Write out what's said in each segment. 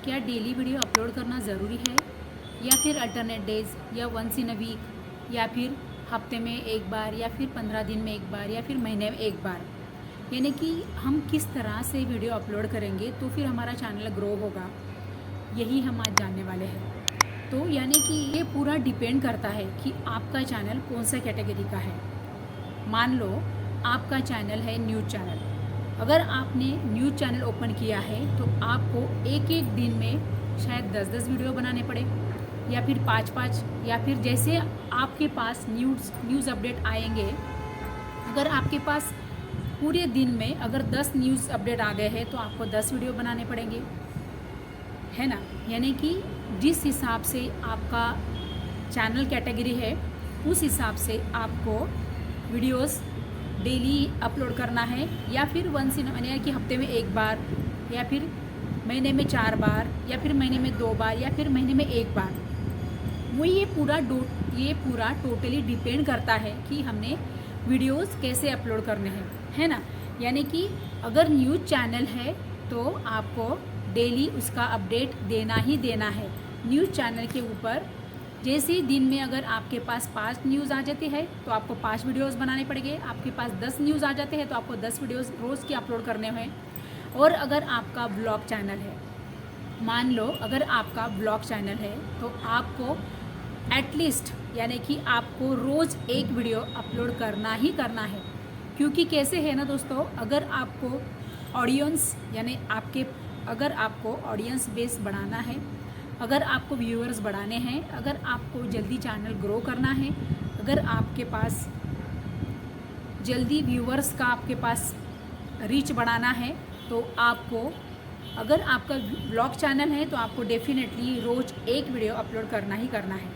क्या daily video upload करना ज़रूरी है या फिर अल्टरनेट डेज या वंस इन अ वीक या फिर हफ्ते में एक बार या फिर 15 दिन में एक बार या फिर महीने में एक बार, यानी कि हम किस तरह से वीडियो अपलोड करेंगे तो फिर हमारा चैनल ग्रो होगा, यही हम आज जानने वाले हैं। तो यानी कि ये पूरा डिपेंड करता है कि आपका चैनल कौन सा कैटेगरी का है। मान लो आपका चैनल है न्यूज़ चैनल। अगर आपने न्यूज़ चैनल ओपन किया है तो आपको एक एक दिन में शायद 10-10 वीडियो बनाने पड़े या फिर 5-5, या फिर जैसे आपके पास न्यूज़ अपडेट आएंगे। अगर आपके पास पूरे दिन में अगर 10 न्यूज़ अपडेट आ गए हैं तो आपको 10 वीडियो बनाने पड़ेंगे, है ना। यानी कि जिस हिसाब से आपका चैनल कैटेगरी है उस हिसाब से आपको वीडियोस डेली अपलोड करना है या फिर वंस इन यानी कि हफ्ते में एक बार या फिर महीने में 4 बार या फिर महीने में 2 बार या फिर महीने में एक बार। वो ये पूरा टोटली डिपेंड करता है कि हमने वीडियोस कैसे अपलोड करने हैं, है ना। यानी कि अगर न्यूज़ चैनल है तो आपको डेली उसका अपडेट देना ही देना है न्यूज़ चैनल के ऊपर। जैसे दिन में अगर आपके पास 5 न्यूज़ आ जाती है तो आपको 5 वीडियोस बनाने पड़ेंगे। आपके पास 10 न्यूज़ आ जाते हैं तो आपको 10 वीडियोस रोज़ के अपलोड करने हैं। और अगर आपका ब्लॉग चैनल है, मान लो अगर आपका ब्लॉग चैनल है तो आपको एटलीस्ट यानी कि आपको रोज़ एक वीडियो अपलोड करना ही करना है। क्योंकि कैसे है ना दोस्तों, अगर आपको ऑडियंस यानी अगर आपको ऑडियंस बेस बढ़ाना है, अगर आपको व्यूअर्स बढ़ाने हैं, अगर आपको जल्दी चैनल ग्रो करना है, अगर आपके पास जल्दी व्यूअर्स का आपके पास रीच बढ़ाना है तो आपको, अगर आपका ब्लॉग चैनल है तो आपको डेफिनेटली रोज़ एक वीडियो अपलोड करना ही करना है।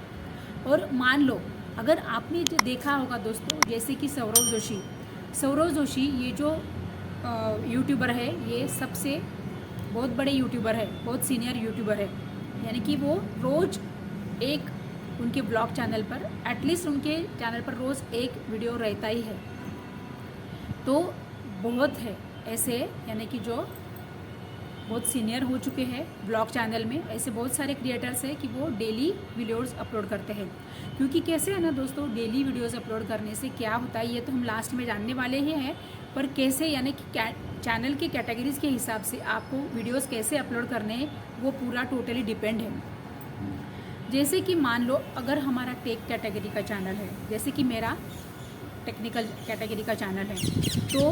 और मान लो अगर आपने जो देखा होगा दोस्तों, जैसे कि सौरव जोशी ये जो यूट्यूबर है, ये सबसे बहुत बड़े यूट्यूबर है, बहुत सीनियर यूट्यूबर है। यानी कि वो रोज़ एक उनके ब्लॉग चैनल पर एटलीस्ट उनके चैनल पर रोज़ एक वीडियो रहता ही है। तो बहुत है ऐसे, यानी कि जो बहुत सीनियर हो चुके हैं ब्लॉग चैनल में, ऐसे बहुत सारे क्रिएटर्स हैं कि वो डेली वीडियोस अपलोड करते हैं। क्योंकि कैसे है ना दोस्तों, डेली वीडियोस अपलोड करने से क्या होता है ये तो हम लास्ट में जानने वाले ही हैं। पर कैसे यानी कि चैनल की कैटेगरीज के हिसाब से आपको वीडियोस कैसे अपलोड करने हैं वो पूरा टोटली डिपेंड है। जैसे कि मान लो अगर हमारा टेक कैटेगरी का चैनल है, जैसे कि मेरा टेक्निकल कैटेगरी का चैनल है, तो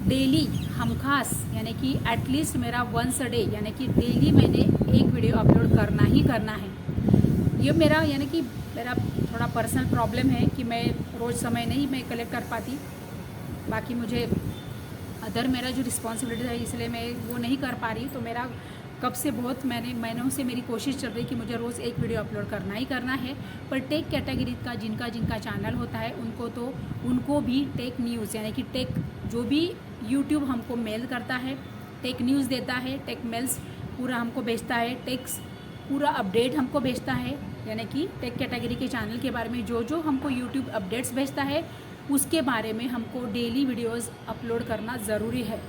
डेली हम खास यानी कि एटलीस्ट मेरा वंस अ डे यानी कि डेली मैंने एक वीडियो अपलोड करना ही करना है। ये मेरा यानी कि मेरा थोड़ा पर्सनल प्रॉब्लम है कि मैं रोज़ समय नहीं मैं कलेक्ट कर पाती। बाकी मुझे अदर मेरा जो रिस्पॉन्सिबिलिटी है इसलिए मैं वो नहीं कर पा रही। तो मेरा कब से बहुत महीनों से मेरी कोशिश चल रही कि मुझे रोज़ एक वीडियो अपलोड करना ही करना है। पर टेक कैटेगरी का जिनका चैनल होता है उनको भी टेक न्यूज़ यानी कि टेक जो भी यूट्यूब हमको मेल करता है, टेक न्यूज़ देता है, टेक मेल्स पूरा हमको भेजता है, टेक्स पूरा अपडेट हमको भेजता है। यानी कि टेक कैटेगरी के चैनल के बारे में जो हमको यूट्यूब अपडेट्स भेजता है उसके बारे में हमको डेली वीडियोस अपलोड करना ज़रूरी है।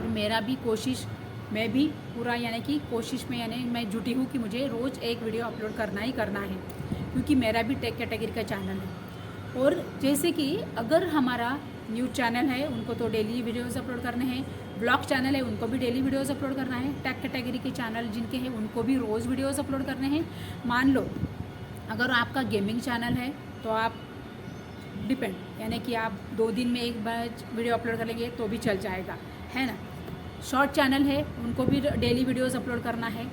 मेरा भी कोशिश, मैं भी पूरा यानी कि कोशिश में यानी मैं जुटी हूँ कि मुझे रोज़ एक वीडियो अपलोड करना ही करना है, क्योंकि मेरा भी टेक कैटेगरी का चैनल है। और जैसे कि अगर हमारा न्यूज़ चैनल है उनको तो डेली वीडियोस अपलोड करने हैं, ब्लॉग चैनल है उनको भी डेली वीडियोस अपलोड करना है, टेक कैटेगरी के चैनल जिनके हैं उनको भी रोज़ वीडियोस अपलोड करने हैं। मान लो अगर आपका गेमिंग चैनल है तो आप डिपेंड यानी कि आप 2 दिन में एक बार वीडियो अपलोड कर लेंगे तो भी चल जाएगा, है ना। शॉर्ट चैनल है उनको भी डेली वीडियोस अपलोड करना है।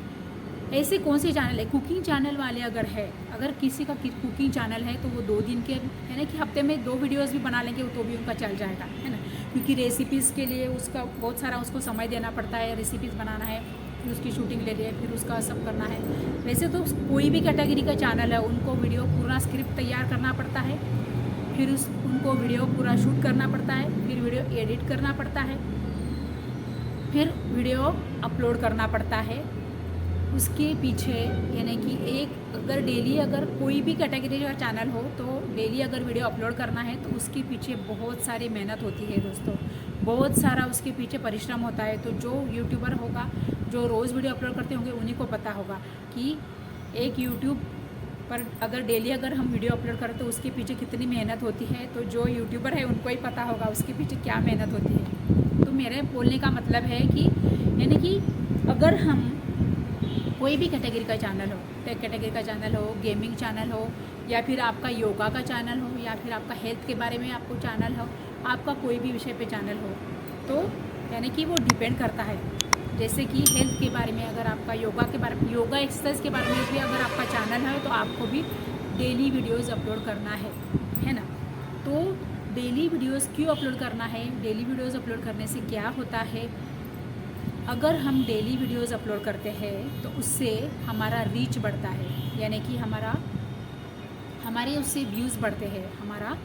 ऐसे कौन से चैनल है, कुकिंग चैनल वाले अगर किसी का कुकिंग चैनल है तो वो 2 दिन के यानी कि हफ्ते में 2 वीडियोस भी बना लेंगे तो भी उनका चल जाएगा, है ना। क्योंकि रेसिपीज़ के लिए उसका बहुत सारा उसको समय देना पड़ता है, रेसिपीज़ बनाना है, फिर उसकी शूटिंग ले लिए, फिर उसका सब करना है। वैसे तो कोई भी कैटेगरी का चैनल है उनको वीडियो पूरा स्क्रिप्ट तैयार करना पड़ता है, फिर उनको वीडियो पूरा शूट करना पड़ता है, फिर वीडियो एडिट करना पड़ता है, फिर वीडियो अपलोड करना पड़ता है। उसके पीछे यानी कि अगर डेली अगर कोई भी कैटेगरी का चैनल हो तो डेली अगर वीडियो अपलोड करना है तो उसके पीछे बहुत सारी मेहनत होती है दोस्तों, बहुत सारा उसके पीछे परिश्रम होता है। तो जो यूट्यूबर होगा, जो रोज़ वीडियो अपलोड करते होंगे, उन्हीं को पता होगा कि एक यूट्यूब पर अगर डेली अगर हम वीडियो अपलोड करें तो उसके पीछे कितनी मेहनत होती है। तो जो यूट्यूबर है उनको ही पता होगा उसके पीछे क्या मेहनत होती है। तो मेरे बोलने का मतलब है कि यानी कि अगर हम कोई भी कैटेगरी का चैनल हो, टेक कैटेगरी का चैनल हो, गेमिंग चैनल हो, या फिर आपका योगा का चैनल हो, या फिर आपका हेल्थ के बारे में आपको चैनल हो, आपका कोई भी विषय पे चैनल हो, तो यानी कि वो डिपेंड करता है। जैसे कि हेल्थ के बारे में, अगर आपका योगा के बारे में, योगा एक्सरसाइज के बारे में भी अगर आपका चैनल है तो आपको भी डेली वीडियोस अपलोड करना है ना। तो डेली वीडियोस क्यों अपलोड करना है, डेली वीडियोस अपलोड करने से क्या होता है। अगर हम डेली वीडियोस अपलोड करते हैं तो उससे हमारा रीच बढ़ता है, यानी कि हमारे उससे व्यूज़ बढ़ते हैं। हमारा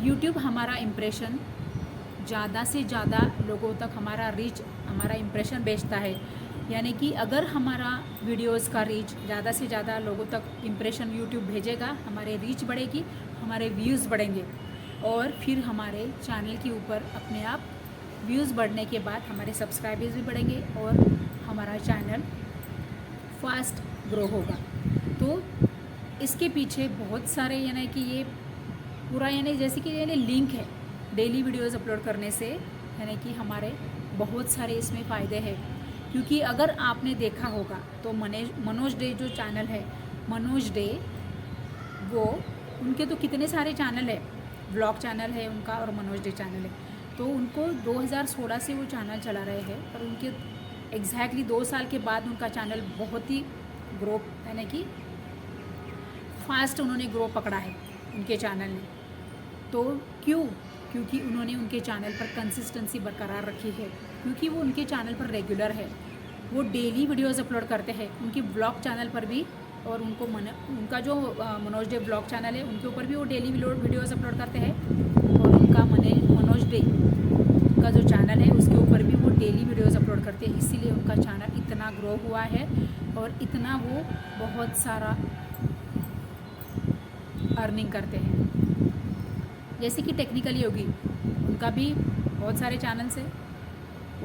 यूट्यूब हमारा इम्प्रेशन ज़्यादा से ज़्यादा लोगों तक, हमारा रीच, हमारा इम्प्रेशन बेचता है। यानी कि अगर हमारा वीडियोस का रीच ज़्यादा से ज़्यादा लोगों तक इम्प्रेशन यूट्यूब भेजेगा, हमारे रीच बढ़ेगी, हमारे व्यूज़ बढ़ेंगे, और फिर हमारे चैनल के ऊपर अपने आप व्यूज़ बढ़ने के बाद हमारे सब्सक्राइबर्स भी बढ़ेंगे और हमारा चैनल फास्ट ग्रो होगा। तो इसके पीछे बहुत सारे यानी कि ये पूरा यानी जैसे कि यानी लिंक है डेली वीडियोस अपलोड करने से, यानी कि हमारे बहुत सारे इसमें फ़ायदे हैं। क्योंकि अगर आपने देखा होगा तो मनोज डे जो चैनल है, मनोज डे, वो उनके तो कितने सारे चैनल है, व्लॉग चैनल है उनका और मनोज डे चैनल है। तो उनको 2016 से वो चैनल चला रहे हैं, और उनके एग्जैक्टली 2 साल के बाद उनका चैनल बहुत ही ग्रो, यानी कि फास्ट उन्होंने ग्रो पकड़ा है उनके चैनल ने। तो क्योंकि उन्होंने उनके चैनल पर कंसिस्टेंसी बरकरार रखी है, क्योंकि वो उनके चैनल पर रेगुलर है, वो डेली वीडियोस अपलोड करते हैं उनकी ब्लॉग चैनल पर भी, और उनका जो मनोज डे ब्लॉग चैनल है उनके ऊपर भी वो डेली वीडियोस अपलोड करते हैं, और उनका मनोज डे का जो चैनल है उसके ऊपर भी वो डेली वीडियोस अपलोड करते हैं। इसीलिए उनका चैनल इतना ग्रो हुआ है और इतना वो बहुत सारा अर्निंग करते हैं। जैसे कि टेक्निकल योगी, उनका भी बहुत सारे चैनल्स हैं,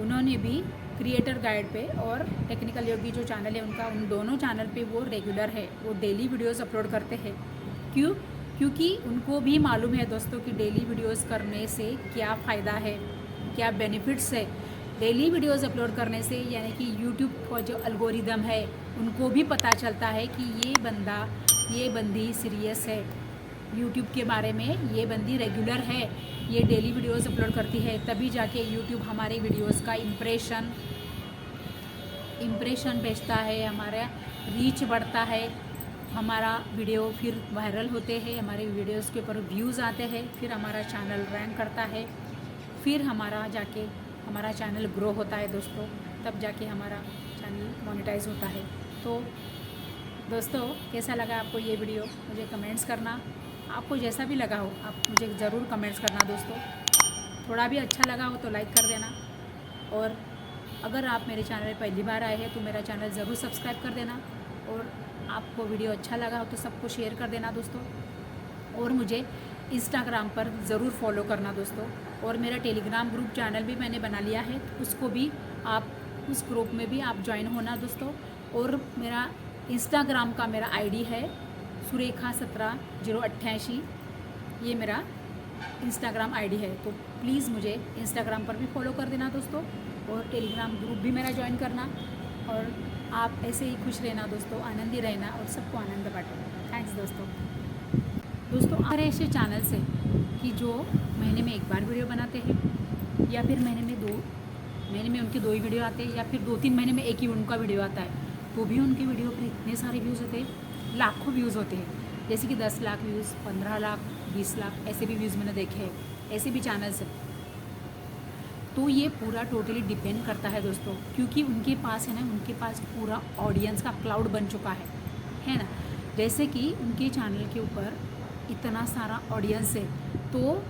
उन्होंने भी क्रिएटर गाइड पे और टेक्निकल योगी जो चैनल है उनका, उन दोनों चैनल पे वो रेगुलर है, वो डेली वीडियोस अपलोड करते हैं। क्योंकि उनको भी मालूम है दोस्तों कि डेली वीडियोस करने से क्या फ़ायदा है, क्या बेनिफिट्स है। डेली वीडियोस अपलोड करने से यानी कि यूट्यूब का जो एल्गोरिदम है उनको भी पता चलता है कि ये बंदी सीरियस है यूट्यूब के बारे में, ये बंदी रेगुलर है, ये डेली वीडियोस अपलोड करती है, तभी जाके यूट्यूब हमारे वीडियोस का इम्प्रेशन भेजता है, हमारा रीच बढ़ता है, हमारा वीडियो फिर वायरल होते हैं, हमारे वीडियोस के ऊपर व्यूज़ आते हैं, फिर हमारा चैनल रैंक करता है, फिर हमारा चैनल ग्रो होता है दोस्तों, तब जाके हमारा चैनल मोनेटाइज होता है। तो दोस्तों कैसा लगा आपको ये वीडियो, मुझे कमेंट्स करना। आपको जैसा भी लगा हो आप मुझे ज़रूर कमेंट्स करना दोस्तों। थोड़ा भी अच्छा लगा हो तो लाइक कर देना, और अगर आप मेरे चैनल में पहली बार आए हैं तो मेरा चैनल ज़रूर सब्सक्राइब कर देना, और आपको वीडियो अच्छा लगा हो तो सबको शेयर कर देना दोस्तों। और मुझे इंस्टाग्राम पर ज़रूर फॉलो करना दोस्तों, और मेरा टेलीग्राम ग्रुप चैनल भी मैंने बना लिया है, उसको भी आप उस ग्रुप में भी आप ज्वाइन होना दोस्तों। और मेरा इंस्टाग्राम का मेरा आईडी है सुरेखा17088, ये मेरा इंस्टाग्राम आईडी है। तो प्लीज़ मुझे इंस्टाग्राम पर भी फॉलो कर देना दोस्तों, और टेलीग्राम ग्रुप भी मेरा ज्वाइन करना, और आप ऐसे ही खुश रहना दोस्तों, आनंदी रहना और सबको आनंद बांटो। थैंक्स दोस्तों अगर ऐसे चैनल से कि जो महीने में एक बार वीडियो बनाते हैं, या फिर महीने में उनके 2 ही वीडियो आते हैं, या फिर 2-3 महीने में एक ही उनका वीडियो आता है, तो भी उनके वीडियो पर इतने सारे व्यूज़ होते हैं, लाखों व्यूज़ होते हैं। जैसे कि 10 लाख व्यूज़, 15 लाख, 20 लाख ऐसे भी व्यूज़ मैंने देखे हैं, ऐसे भी चैनल्स हैं। तो ये पूरा टोटली डिपेंड करता है दोस्तों, क्योंकि उनके पास है ना, उनके पास पूरा ऑडियंस का क्लाउड बन चुका है ना। जैसे कि उनके चैनल के ऊपर इतना सारा ऑडियंस है, तो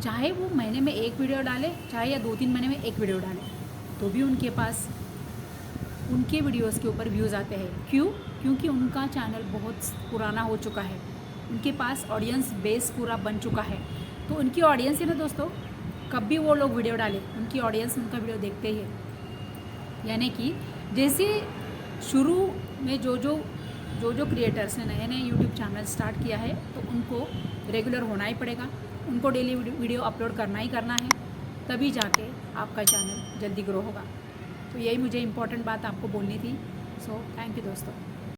चाहे वो महीने में एक वीडियो डाले, चाहे या 2-3 महीने में एक वीडियो डाले, तो भी उनके पास उनके वीडियोस के ऊपर व्यूज़ आते हैं। क्योंकि उनका चैनल बहुत पुराना हो चुका है, उनके पास ऑडियंस बेस पूरा बन चुका है। तो उनकी ऑडियंस है ना दोस्तों, कब भी वो लोग वीडियो डालें उनकी ऑडियंस उनका वीडियो देखते ही है। यानी कि जैसे शुरू में जो क्रिएटर्स ने नए नए यूट्यूब चैनल स्टार्ट किया है तो उनको रेगुलर होना ही पड़ेगा, उनको डेली वीडियो अपलोड करना ही करना है, तभी जाके आपका चैनल जल्दी ग्रो होगा। तो यही मुझे इम्पोर्टेंट बात आपको बोलनी थी। सो थैंक यू दोस्तों।